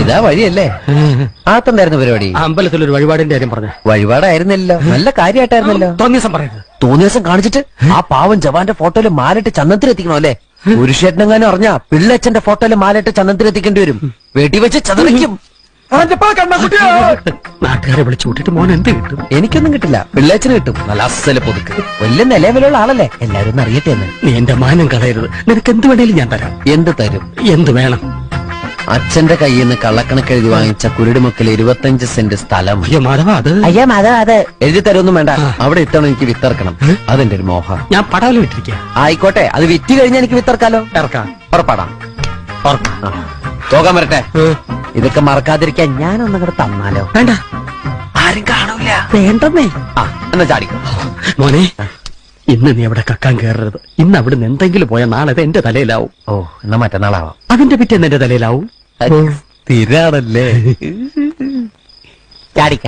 ഇതാ വഴിയല്ലേ? ആത്തെന്തായിരുന്നു പരിപാടി? അമ്പലത്തിലൊരു വഴിപാടിന്റെ കാര്യം പറഞ്ഞു. വഴിപാടായിരുന്നല്ലോ, നല്ല കാര്യമായിട്ടായിരുന്നല്ലോ. തോന്നിയസം പറയരുത്. തോന്നിയ ദിവസം കാണിച്ചിട്ട് ആ പാവം ജവാന്റെ ഫോട്ടോയില് മാലിട്ട് ചന്ദനത്തിൽ എത്തിക്കണോ അല്ലേ? പുരുഷേട്ടനെങ്ങാനും അറിഞ്ഞാ പിള്ളച്ചന്റെ ഫോട്ടോയില് മാലിട്ട് ചന്ദനത്തിൽ എത്തിക്കേണ്ടി വരും. വെടിവെച്ച് ചതറിക്കും. നാട്ടുകാരെ വിളിച്ചു കൂട്ടിട്ട് മോൻ എന്ത് കിട്ടും? എനിക്കൊന്നും കിട്ടില്ല, പിള്ളേച്ചന് കിട്ടും. നല്ല അസല് പൊതുക്ക്, വലിയ നിലവിലുള്ള ആളല്ലേ, എല്ലാരും ഒന്ന് അറിയട്ടെ എന്ന്. നീ എന്റെ മാനം കളയരുത്. നിനക്ക് എന്ത് വേണേലും ഞാൻ തരാം. എന്ത് തരും? എന്ത് വേണം? അച്ഛന്റെ കയ്യിൽ നിന്ന് കള്ളക്കണക്ക് എഴുതി വാങ്ങിച്ച കുരുടിമുക്കിൽ 25 സെന്റ് സ്ഥലം. അയ്യോ മാധവ, അത് അയ്യാ മാധവ, അത് എഴുതി തരൊന്നും വേണ്ട. അവിടെ ഇത്തവണ എനിക്ക് വിത്തറക്കണം. അതെന്റെ ഒരു മോഹം. ഞാൻ പടാവലും ഇട്ടിരിക്കുക. ആയിക്കോട്ടെ, അത് വിറ്റ് കഴിഞ്ഞാൽ എനിക്ക് വിത്തറക്കാലോ. ഇറക്കാം. ഉറപ്പാടാം. പോകാൻ വരട്ടെ. ഇതൊക്കെ മറക്കാതിരിക്കാൻ ഞാനൊന്നും കൂടെ തന്നാലോ? വേണ്ട, ആരും കാണൂല. വേണ്ടെന്നേ. എന്നാ ചാടിക്കോ മോനെ. ഇന്ന് നീ അവിടെ കക്കാൻ കയറരുത്. ഇന്ന് അവിടുന്ന് എന്തെങ്കിലും പോയാൽ നാളെ അത് എന്റെ തലയിലാവും. ഓ, എന്നാ മറ്റന്നാളാവാം. അതിന്റെ പിറ്റേന്ന് എന്റെ തലയിലാവും. സ്ഥിരാണല്ലേ? ചാടിക്ക.